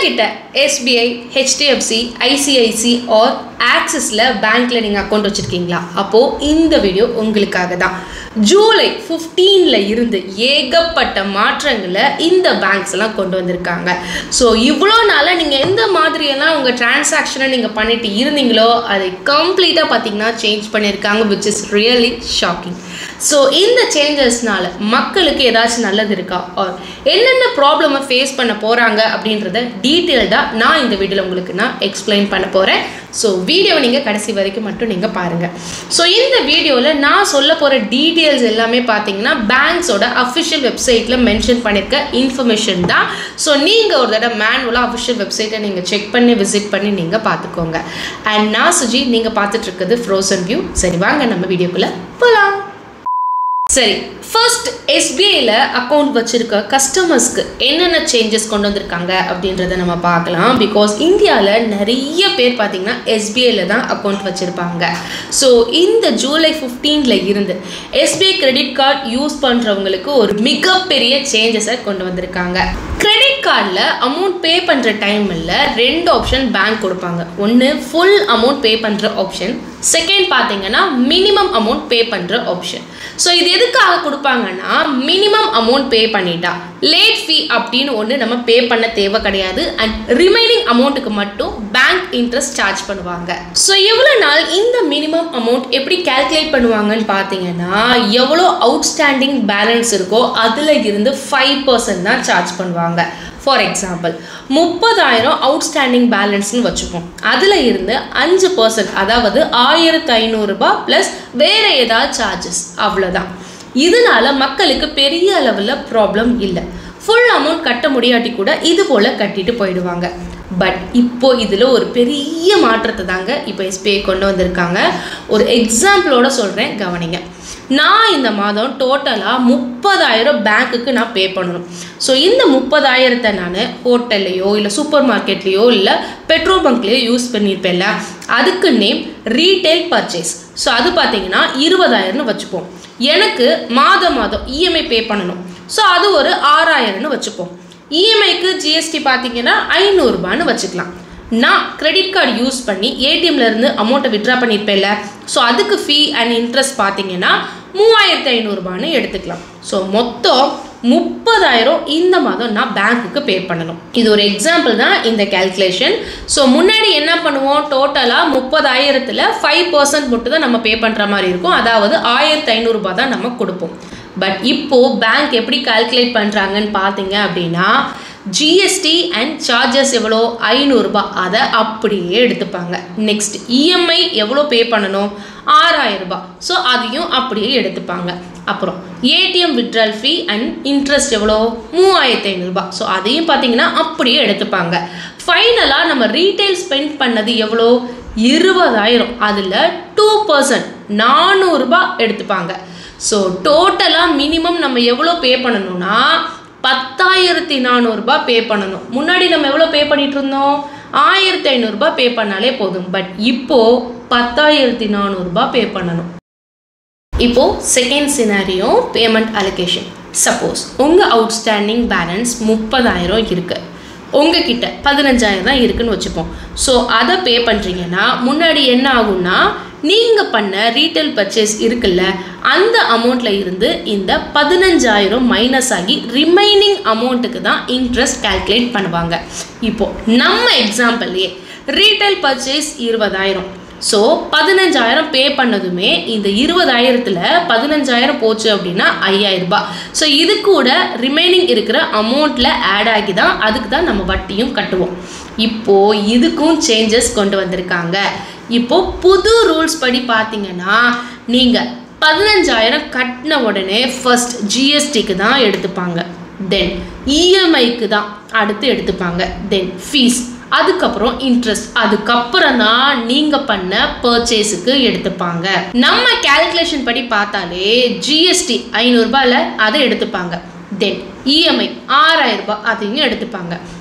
உங்ககிட்ட SBI, HDFC, ICIC or Axisல பேங்க்ல நீங்க அக்கவுண்ட் வச்சிருக்கீங்களா? அப்போ இந்த வீடியோ உங்களுக்காக தான். ஜூலை 15ல இருந்து ஏகப்பட்ட மாற்றங்களை இந்த பேங்க்ஸ் எல்லாம் கொண்டு வந்திருக்காங்க. ஸோ இவ்வளோ நாளாக நீங்கள் எந்த மாதிரியெல்லாம் உங்கள் டிரான்சாக்ஷனை நீங்கள் பண்ணிட்டு இருந்தீங்களோ அதை கம்ப்ளீட்டாக பார்த்தீங்கன்னா சேஞ்ச் பண்ணியிருக்காங்க, which is really shocking. So இந்த சேஞ்சஸ்னால மக்களுக்கு ஏதாச்சும் நல்லது இருக்கா ஆர் என்னென்ன ப்ராப்ளமை ஃபேஸ் பண்ண போகிறாங்க அப்படின்றத டீட்டெயில்டாக நான் இந்த வீடியோவில் உங்களுக்கு நான் எக்ஸ்பிளைன் பண்ண போகிறேன். ஸோ வீடியோவை நீங்கள் கடைசி வரைக்கும் மட்டும் நீங்கள் பாருங்கள். ஸோ இந்த வீடியோவில் நான் சொல்ல போகிற டீட்டெயில்ஸ் எல்லாமே பார்த்தீங்கன்னா பேங்க்ஸோட அஃபிஷியல் வெப்சைட்டில் மென்ஷன் பண்ணியிருக்க இன்ஃபர்மேஷன் தான். ஸோ நீங்கள் ஒரு தடவை மேனுவலாக அஃபிஷியல் வெப்சைட்டை நீங்கள் செக் பண்ணி விசிட் பண்ணி நீங்கள் பார்த்துக்கோங்க. அண்ட் நான் சுஜி, நீங்கள் பார்த்துட்ருக்குது ஃப்ரோசன் வியூ. சரி, வாங்க நம்ம வீடியோக்குள்ளே போகலாம். சரி, ஃபர்ஸ்ட் SBIல அக்கௌண்ட் வச்சிருக்க கஸ்டமர்ஸ்க்கு என்னென்ன சேஞ்சஸ் கொண்டு வந்திருக்காங்க அப்படின்றத நம்ம பார்க்கலாம். பிகாஸ் இந்தியாவில் நிறைய பேர் பார்த்தீங்கன்னா SBIல தான் அக்கௌண்ட் வச்சுருப்பாங்க. ஸோ இந்த ஜூலை 15ல இருந்து SBI கிரெடிட் கார்டு யூஸ் பண்ணுறவங்களுக்கு ஒரு மிகப்பெரிய சேஞ்சஸை கொண்டு வந்திருக்காங்க. கிரெடிட் கார்டில் அமௌண்ட் பே பண்ணுற டைமில் 2 ஆப்ஷன் பேங்க் கொடுப்பாங்க. ஒன்று ஃபுல் அமௌண்ட் பே பண்ணுற ஆப்ஷன், செகண்ட் பார்த்தீங்கன்னா மினிமம் அமௌண்ட் பே பண்ணுற ஆப்ஷன். ஸோ இது எதுக்காக கொடுப்பாங்கன்னா, மினிமம் அமௌண்ட் பே பண்ணிட்டா லேட் ஃபீ அப்படின்னு ஒன்று நம்ம பே பண்ண தேவை கிடையாது. அண்ட் ரிமைனிங் அமௌண்ட்டுக்கு மட்டும் பேங்க் இன்ட்ரெஸ்ட் சார்ஜ் பண்ணுவாங்க. ஸோ எவ்வளோ நாள் இந்த மினிமம் அமௌண்ட் எப்படி கால்குலேட் பண்ணுவாங்கன்னு பார்த்தீங்கன்னா, எவ்வளோ அவுட்ஸ்டாண்டிங் பேலன்ஸ் இருக்கோ அதில் இருந்து 5% தான் சார்ஜ் பண்ணுவாங்க. ஃபார் எக்ஸாம்பிள் 30,000 அவுட்ஸ்டாண்டிங் பேலன்ஸ்னு வச்சுப்போம். அதில் இருந்து 5%, அதாவது 1,500 ரூபாய் ப்ளஸ் வேறு ஏதாவது சார்ஜஸ், அவ்வளோதான். இதனால மக்களுக்கு பெரிய அளவில் ப்ராப்ளம் இல்லை. ஃபுல் அமௌண்ட் கட்ட முடியாட்டி கூட இது போல் கட்டிட்டு போயிடுவாங்க. பட் இப்போ இதில் ஒரு பெரிய மாற்றத்தை தாங்க இப்போ SBI கொண்டு வந்திருக்காங்க. ஒரு எக்ஸாம்பிளோட சொல்கிறேன், கவனிங்க. நான் இந்த மாதம் டோட்டலாக 30,000 பேங்க்குக்கு நான் பே பண்ணணும். ஸோ இந்த 30,000 நான் ஹோட்டல்லையோ இல்லை சூப்பர் மார்க்கெட்லேயோ இல்லை பெட்ரோல் பங்க்லேயோ யூஸ் பண்ணியிருப்பேன்ல, அதுக்கு நேம் ரீட்டைல் பர்ச்சேஸ். ஸோ அது பார்த்தீங்கன்னா 20,000ன்னு வச்சுப்போம். எனக்கு மாதம் EMI பே பண்ணணும். ஸோ அது ஒரு 6,000ன்னு வச்சுப்போம். EMIக்கு GST பார்த்தீங்கன்னா 500 ரூபான்னு வச்சுக்கலாம். நான் கிரெடிட் கார்டு யூஸ் பண்ணி ATMலேருந்து அமௌண்ட்டை வித்ட்ரா பண்ணியிருப்பேன்ல, ஸோ அதுக்கு ஃபீ அண்ட் இன்ட்ரெஸ்ட் பார்த்தீங்கன்னா 3,500 ரூபான்னு எடுத்துக்கலாம். ஸோ மொத்தம் 30,000 இந்த மாதம் நான் பேங்க்குக்கு பே பண்ணணும். இது ஒரு எக்ஸாம்பிள் தான் இந்த கேல்குலேஷன். ஸோ முன்னாடி என்ன பண்ணுவோம், டோட்டலாக 30,000ல் 5% மட்டும் தான் நம்ம பே பண்ணுற மாதிரி இருக்கும். அதாவது 1,500 ரூபாய் தான் நம்ம கொடுப்போம். பட் இப்போது பேங்க் எப்படி கால்குலேட் பண்ணுறாங்கன்னு பார்த்தீங்க அப்படின்னா, GST அண்ட் சார்ஜஸ் எவ்வளோ, 500 ரூபாய், அதை அப்படியே எடுத்துப்பாங்க. நெக்ஸ்ட் EMI எவ்வளோ பே பண்ணணும், 6,000 ரூபாய், ஸோ அதையும் அப்படியே எடுத்துப்பாங்க. அப்புறம் ATM withdrawal fee and interest எவ்வளோ, 3,500 ரூபாய், ஸோ அதையும் பார்த்தீங்கன்னா அப்படியே எடுத்துப்பாங்க. ஃபைனலாக நம்ம ரீட்டைல் ஸ்பெண்ட் பண்ணது எவ்வளோ, 20,000, அதில் 2% 400 ரூபாய் எடுத்துப்பாங்க. ஸோ டோட்டலாக மினிமம் நம்ம எவ்வளோ பே பண்ணணும்னா 10,400 ரூபாய் பே பண்ணணும். முன்னாடி நம்ம எவ்வளோ பே பண்ணிட்டு இருந்தோம், 1,500 ரூபாய் பே பண்ணாலே போதும். பட் இப்போ 10,400 ரூபாய் பே பண்ணணும். இப்போ second scenario, payment allocation. Suppose உங்கள் அவுட்ஸ்டாண்டிங் பேலன்ஸ் 30,000 இருக்கு, உங்ககிட்ட 15,000 தான் இருக்குன்னு வச்சுப்போம். ஸோ அதை பே பண்ணுறீங்கன்னா முன்னாடி என்ன ஆகும்னா, நீங்கள் பண்ண ரீட்டைல் பர்ச்சேஸ் இருக்குல்ல, அந்த அமௌண்ட்டில் இருந்து இந்த 15,000 மைனஸ் ஆகி ரிமைனிங் அமௌண்ட்டுக்கு தான் இன்ட்ரெஸ்ட் கால்குலேட் பண்ணுவாங்க. இப்போது நம்ம எக்ஸாம்பிள்லேயே ரீட்டைல் பர்ச்சேஸ் 20,000, ஸோ 15,000 பே பண்ணதுமே இந்த 20,000ல் 15,000 போச்சு அப்படின்னா 5,000 ரூபாய். ஸோ இது கூட ரிமைனிங் இருக்கிற அமௌண்ட்டில் ஆட் ஆகி தான் அதுக்கு தான் நம்ம வட்டியும் கட்டுவோம். இப்போது இதுக்கும் சேஞ்சஸ் கொண்டு வந்திருக்காங்க. இப்போது புது ரூல்ஸ் படி பார்த்தீங்கன்னா, நீங்கள் 15,000 கட்டின உடனே ஃபர்ஸ்ட் GSTக்கு தான் எடுத்துப்பாங்க, தென் EMIக்கு தான் அடுத்து எடுத்துப்பாங்க, தென் ஃபீஸ், அதுக்கப்புறம் இன்ட்ரெஸ்ட், அதுக்கப்புறம் தான் நீங்கள் பண்ண பர்ச்சேஸுக்கு எடுத்துப்பாங்க. நம்ம கேல்குலேஷன் படி பார்த்தாலே GST 500 ரூபாயில் அதை எடுத்துப்பாங்க, தென் EMI 6,000 ரூபாய் அதையும் எடுத்துப்பாங்க.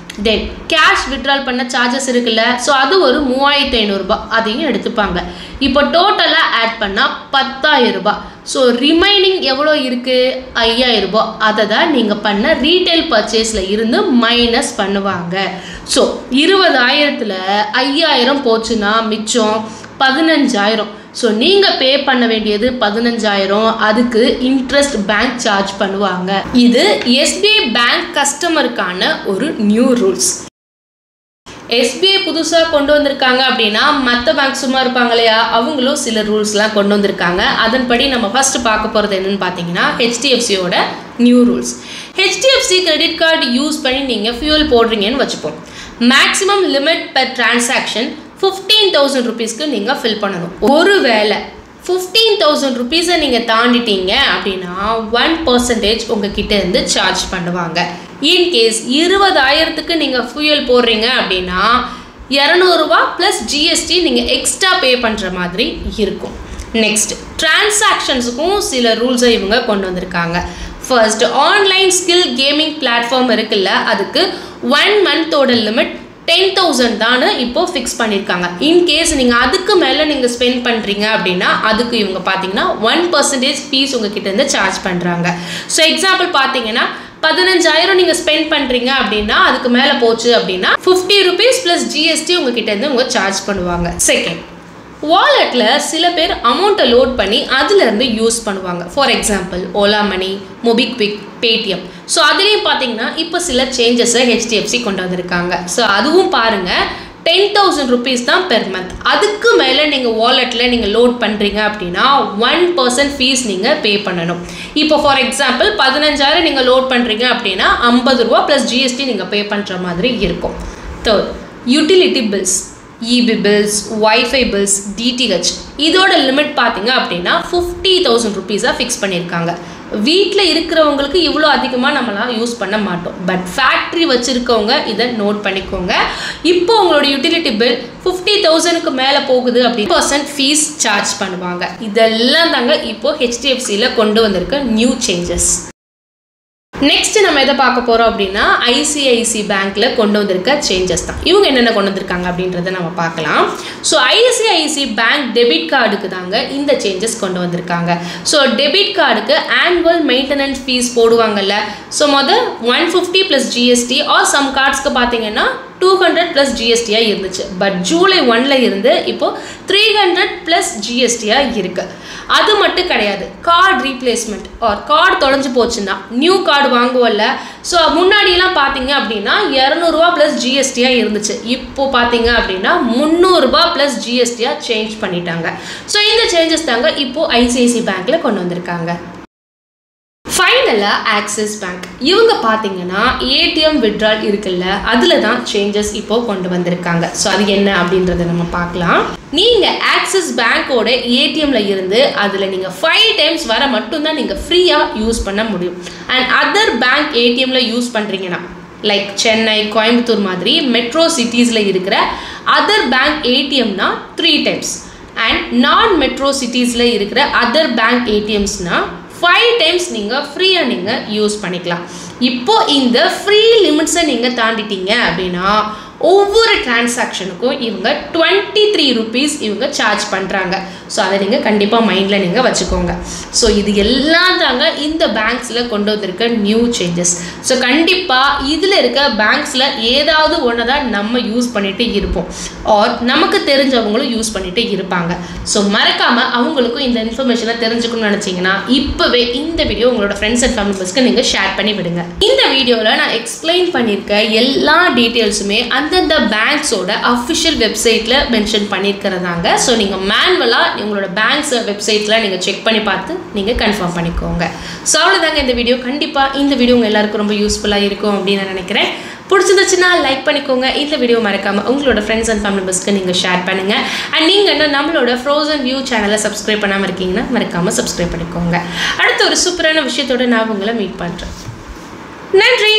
தென் கேஷ் வித்ட்ரால் பண்ண சார்ஜஸ் இருக்குல்ல, ஸோ அது ஒரு 3500 ரூபாய், அதையும் எடுத்துப்பாங்க. இப்போ டோட்டலாக ஆட் பண்ணால் 10,000 ரூபாய். ஸோ ரிமைனிங் எவ்வளோ இருக்குது? 5,000 ரூபாய். அதை தான் நீங்கள் பண்ண ரீட்டைல் பர்ச்சேஸில் இருந்து மைனஸ் பண்ணுவாங்க. ஸோ 20,000ல் 5,000 போச்சுன்னா மிச்சம் 15,000. ஸோ நீங்கள் பே பண்ண வேண்டியது 15,000. அதுக்கு இன்ட்ரெஸ்ட் பேங்க் சார்ஜ் பண்ணுவாங்க. இது SBI பேங்க் கஸ்டமருக்கான ஒரு நியூ ரூல்ஸ். SBI புதுசாக கொண்டு வந்திருக்காங்க அப்படின்னா மற்ற பேங்க் சும்மா இருப்பாங்க இல்லையா, அவங்களும் சில ரூல்ஸ்லாம் கொண்டு வந்திருக்காங்க. அதன்படி நம்ம ஃபர்ஸ்ட் பார்க்க போகிறது என்னன்னு பார்த்தீங்கன்னா HDFCயோட new rules. HDFC credit card use பண்ணி நீங்கள் ஃபியூல் போடுறீங்கன்னு வச்சுப்போம். மேக்ஸிமம் லிமிட் பெர் டிரான்சாக்ஷன் 15,000 ருபீஸ்க்கு நீங்கள் ஃபில் பண்ணணும். ஒருவேளை 15,000 ருபீஸை நீங்கள் தாண்டிட்டீங்க அப்படின்னா 1% உங்ககிட்ட இருந்து சார்ஜ் பண்ணுவாங்க. இன்கேஸ் 20,000க்கு நீங்கள் ஃபியூயல் போடுறீங்க அப்படின்னா 200 ரூபா ப்ளஸ் GST நீங்கள் எக்ஸ்ட்ரா பே பண்ணுற மாதிரி இருக்கும். நெக்ஸ்ட் டிரான்சாக்ஷன்ஸுக்கும் சில ரூல்ஸை இவங்க கொண்டு வந்திருக்காங்க. First online skill gaming platform இருக்குல்ல, அதுக்கு 1 மந்தோட லிமிட் 10,000 தான் இப்போ ஃபிக்ஸ் பண்ணியிருக்காங்க. இன்கேஸ் நீங்கள் அதுக்கு மேலே நீங்கள் ஸ்பெண்ட் பண்ணுறீங்க அப்படின்னா அதுக்கு இவங்க பார்த்தீங்கன்னா 1% ஃபீஸ் உங்ககிட்ட இருந்து சார்ஜ் பண்ணுறாங்க. ஸோ எக்ஸாம்பிள் பார்த்தீங்கன்னா 15,000 நீங்கள் ஸ்பெண்ட் பண்ணுறீங்க அப்படின்னா அதுக்கு மேலே போச்சு அப்படின்னா 50 ருபீஸ் ப்ளஸ் GST உங்ககிட்ட இருந்து உங்க சார்ஜ் பண்ணுவாங்க. செகண்ட், வாலெட்டில் சில பேர் அமௌண்ட்டை லோட் பண்ணி அதுலேருந்து யூஸ் பண்ணுவாங்க. For example Ola Money, MobiKwik, Paytm. So அதுலேயும் பார்த்தீங்கன்னா இப்போ சில சேஞ்சஸை HDFC கொண்டு வந்திருக்காங்க. ஸோ அதுவும் பாருங்கள், 10,000 ருபீஸ் தான் பெர் மந்த். அதுக்கு மேலே நீங்கள் வாலெட்டில் நீங்கள் லோட் பண்ணுறீங்க அப்படின்னா 1% ஃபீஸ் நீங்கள் பே பண்ணணும். இப்போ ஃபார் எக்ஸாம்பிள் 15,000 நீங்கள் லோட் பண்ணுறீங்க அப்படின்னா 50 ரூபா ப்ளஸ் GST நீங்கள் பே பண்ணுற மாதிரி இருக்கும். Third, utility bills, EB bills, wifi bills, DTH இதோட லிமிட் பார்த்தீங்க அப்படின்னா 50,000 ருபீஸாக ஃபிக்ஸ் பண்ணியிருக்காங்க. வீட்டில் இருக்கிறவங்களுக்கு இவ்வளோ அதிகமாக நம்மளாம் யூஸ் பண்ண மாட்டோம். பட் ஃபேக்ட்ரி வச்சுருக்கவங்க இதை நோட் பண்ணிக்கோங்க. இப்போ உங்களோட யூட்டிலிட்டி பில் 50,000க்கு மேலே போகுது அப்படின்னு 1% ஃபீஸ் சார்ஜ் பண்ணுவாங்க. இதெல்லாம் தாங்க இப்போ HDFCயில் கொண்டு வந்திருக்க நியூ சேஞ்சஸ். நெக்ஸ்ட் நம்ம எதை பார்க்க போகிறோம் அப்படின்னா ICICI பேங்க்கில் கொண்டு வந்திருக்க சேஞ்சஸ் தான். இவங்க என்னென்ன கொண்டு வந்திருக்காங்க அப்படின்றத நம்ம பார்க்கலாம். ஸோ ICICI பேங்க் டெபிட் கார்டுக்கு தாங்க இந்த சேஞ்சஸ் கொண்டு வந்திருக்காங்க. ஸோ டெபிட் கார்டுக்கு ஆனுவல் மெயின்டெனன்ஸ் ஃபீஸ் போடுவாங்கல்ல, so 150 plus GST or some கார்ட்ஸ்க்கு பார்த்தீங்கன்னா 200 ப்ளஸ் GSTயாக இருந்துச்சு. பட் ஜூலை 1ல் இருந்து இப்போது 300 ப்ளஸ் GSTயாக இருக்குது. அது மட்டும் கிடையாது, கார்டு ரீப்ளேஸ்மெண்ட் ஆர் கார்டு தொலைஞ்சு போச்சுன்னா நியூ கார்டு வாங்குவோம்ல, ஸோ முன்னாடியெல்லாம் பார்த்தீங்க அப்படின்னா 200 ரூபா ப்ளஸ் GSTயாக இருந்துச்சு. இப்போ பார்த்தீங்க அப்படின்னா 300 ரூபா ப்ளஸ் GSTயாக சேஞ்ச் பண்ணிட்டாங்க. ஸோ இந்த சேஞ்சஸ் தாங்க இப்போது ICICI பேங்க்கில் கொண்டு வந்திருக்காங்க. ஃபைனலாக ஆக்சிஸ் பேங்க், இவங்க பார்த்தீங்கன்னா ATM வித்ட்ரால் இருக்குல்ல, அதில் தான் சேஞ்சஸ் இப்போது கொண்டு வந்திருக்காங்க. ஸோ அது என்ன அப்படின்றத நம்ம பார்க்கலாம். நீங்கள் ஆக்சிஸ் பேங்க்கோட ATMல இருந்து அதில் நீங்கள் 5 டைம்ஸ் வர மட்டும்தான் நீங்கள் ஃப்ரீயாக யூஸ் பண்ண முடியும். அண்ட் அதர் பேங்க் ATMல யூஸ் பண்ணுறீங்கன்னா லைக் சென்னை, கோயம்புத்தூர் மாதிரி மெட்ரோ சிட்டிஸில் இருக்கிற அதர் பேங்க் ATMனா 3 டைம்ஸ். அண்ட் நான் மெட்ரோ சிட்டிஸில் இருக்கிற அதர் பேங்க் ATMஸ்னால் 5 டைம்ஸ் நீங்கள் ஃப்ரீயாக நீங்கள் யூஸ் பண்ணிக்கலாம். இப்போது இந்த ஃப்ரீ லிமிட்ஸை நீங்கள் தாண்டிட்டீங்க அப்படின்னா ஒவ்வொரு டிரான்சாக்ஷனுக்கும் இவங்க 23 ருபீஸ் இவங்க சார்ஜ் பண்ணுறாங்க. ஸோ அதை நீங்கள் கண்டிப்பாக மைண்டில் நீங்கள் வச்சுக்கோங்க. ஸோ இது எல்லாம் தாங்க இந்த பேங்க்ஸில் கொண்டு வந்திருக்க நியூ சேஞ்சஸ். ஸோ கண்டிப்பாக இதில் இருக்க பேங்க்ஸில் ஏதாவது ஒன்று தான் நம்ம யூஸ் பண்ணிகிட்டே இருப்போம் ஆர் நமக்கு தெரிஞ்சவங்களும் யூஸ் பண்ணிகிட்டே இருப்பாங்க. ஸோ மறக்காமல் அவங்களுக்கும் இந்த இன்ஃபர்மேஷனை தெரிஞ்சுக்கணும்னு நினச்சிங்கன்னா இப்போவே இந்த வீடியோ உங்களோட ஃப்ரெண்ட்ஸ் அண்ட் ஃபேமிலி மெம்பர்ஸ்க்கு நீங்கள் ஷேர் பண்ணி விடுங்க. இந்த வீடியோவில் நான் எக்ஸ்பிளைன் பண்ணியிருக்க எல்லா டீட்டெயில்ஸுமே அந்தந்த பேங்க்ஸோட அஃபிஷியல் வெப்சைட்டில் மென்ஷன் பண்ணியிருக்கிறதாங்க. ஸோ நீங்கள் மேனுவலாக உங்களோட பேங்க்ஸ் வெப்சைட்டில் நீங்கள் செக் பண்ணி பார்த்து நீங்கள் கன்ஃபார்ம் பண்ணிக்கோங்க. ஸோ அவ்வளோதாங்க இந்த வீடியோ. கண்டிப்பாக இந்த வீடியோ உங்கள் எல்லாருக்கும் ரொம்ப யூஸ்ஃபுல்லாக இருக்கும் அப்படின்னு நான் நினைக்கிறேன். பிடிச்சிருந்துச்சுன்னா லைக் பண்ணிக்கோங்க. இந்த வீடியோ மறக்காமல் உங்களோட ஃப்ரெண்ட்ஸ் அண்ட் ஃபேமிலி மெம்பர்ஸ்க்கு நீங்கள் ஷேர் பண்ணுங்கள். அண்ட் நீங்கள் இன்னும் நம்மளோட ஃப்ரோசன் வியூ சேனலை சப்ஸ்கிரைப் பண்ணாமல் இருக்கீங்கன்னா மறக்காமல் சப்ஸ்கிரைப் பண்ணிக்கோங்க. அடுத்த ஒரு சூப்பரான விஷயத்தோடு நான் உங்களை மீட் பண்ணுறேன். நன்றி.